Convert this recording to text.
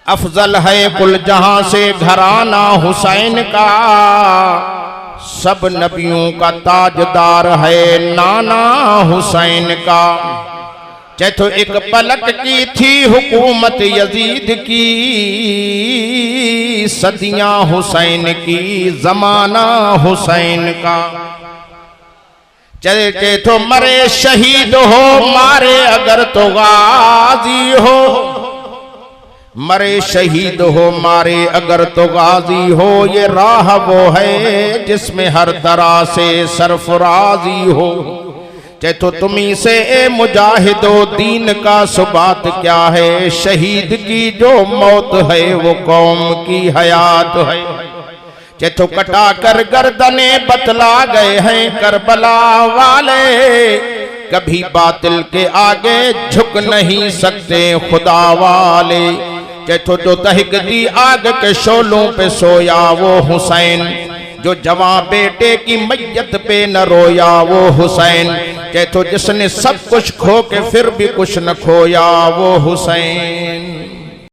अफजल है कुल जहां से घराना हुसैन का, सब नबियों का ताजदार है नाना हुसैन का। चैतो एक पलट की थी हुकूमत यजीद की, सदियां हुसैन की जमाना हुसैन का। चले तो मरे शहीद हो मारे अगर तो गाजी हो, मरे शहीद हो मारे अगर तो गाजी हो, ये राह वो है जिसमें हर तरह से सरफराजी हो। चाहे तो तुम्ही से ए मुजाहिदो दीन का सुबात क्या है, शहीद की जो मौत है वो कौम की हयात है। चाहे तो कटा कर गर्दने बतला गए हैं करबला वाले, कभी बातिल के आगे झुक नहीं सकते खुदा वाले। चाहे तो जो दहक दी आग के शोलों पे सोया वो हुसैन, जो जवां बेटे की मैयत पे न रोया वो हुसैन। चाहे तो जिसने सब कुछ खो के फिर भी कुछ न खोया वो हुसैन।